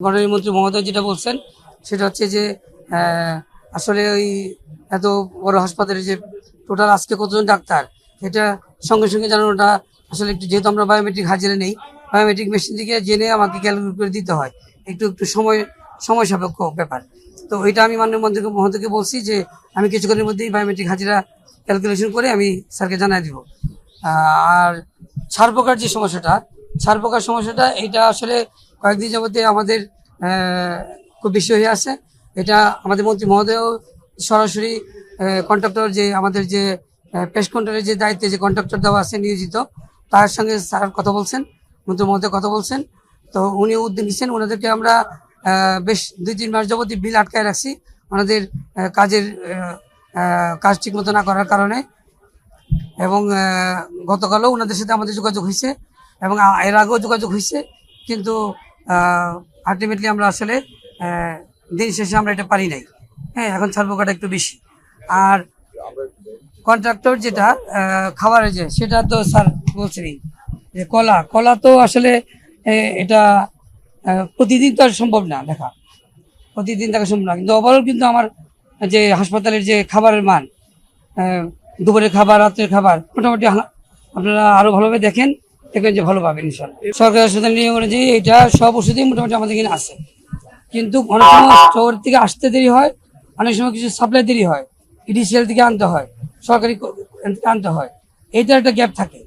মাননীয় মন্ত্রী মহোদয় যেটা বলছেন সেটা হচ্ছে যে আসলে ওই এত বড় হাসপাতালে যে টোটাল আজকে কতজন ডাক্তার এটা সঙ্গে সঙ্গে জানানোটা আসলে একটু, যেহেতু আমরা বায়োমেট্রিক হাজিরা নেই, বায়োমেট্রিক মেশিন থেকে জেনে আমাকে ক্যালকুলেট করে দিতে হয়, একটু একটু সময় সাপেক্ষ ব্যাপার। তো এটা আমি মাননীয় মন্ত্রী মহোদয়কে বলছি যে আমি কিছুক্ষণের মধ্যেই বায়োমেট্রিক হাজিরা ক্যালকুলেশন করে আমি স্যারকে জানাই দিব। আর ছাড় পোকার যে সমস্যাটা, ছাড় পোকার সমস্যাটা এটা আসলে কয়েকদিন যাবতে আমাদের খুব বেশি হয়ে আছে। এটা আমাদের মন্ত্রী মহোদয়ও সরাসরি কন্ট্রাক্টর, যে আমাদের যে পেস্ট কন্ট্রোলের যে দায়িত্বে যে কন্ট্রাক্টর দেওয়া আছে নিয়োজিত, তার সঙ্গে স্যার কথা বলছেন, মন্ত্রী মহোদয় কথা বলছেন। তো উনি উদ্যোগ নিচ্ছেন, ওনাদেরকে আমরা বেশ 2-3 মাস যাবতীয় বিল আটকায় রাখছি ওনাদের কাজ ঠিক মতো না করার কারণে। এবং গতকালও ওনাদের সাথে আমাদের যোগাযোগ হয়েছে এবং এর আগেও যোগাযোগ হয়েছে, কিন্তু আলটিমেটলি আমরা আসলে দিন শেষে আমরা এটা পারি নাই। হ্যাঁ, এখন ছাড় পোকাটা একটু বেশি। আর কন্ট্রাক্টর যেটা খাবারের যে, সেটা তো স্যার বলছেনই যে কলা তো আসলে এটা প্রতিদিন তো আর সম্ভব না দেখা, প্রতিদিন দেখা সম্ভব না, কিন্তু ওভারঅল কিন্তু আমার যে হাসপাতালের যে খাবারের মান, দুপুরের খাবার, রাত্রের খাবার মোটামুটি আপনারা আরো ভালোভাবে দেখেন, দেখবেন যে ভালো পাবেন ইনশাল্লাহ। সরকারি হাসপাতাল নিয়ম অনুযায়ী এটা সব ওষুধই মোটামুটি আমাদের এখানে আছে, কিন্তু অনেক সময় শহর থেকে আসতে দেরি হয়, অনেক সময় কিছু সাপ্লাই দেরি হয়, ইডিসিএল থেকে আনতে হয়, সরকারি থেকে আনতে হয়, এইটার একটা গ্যাপ থাকে।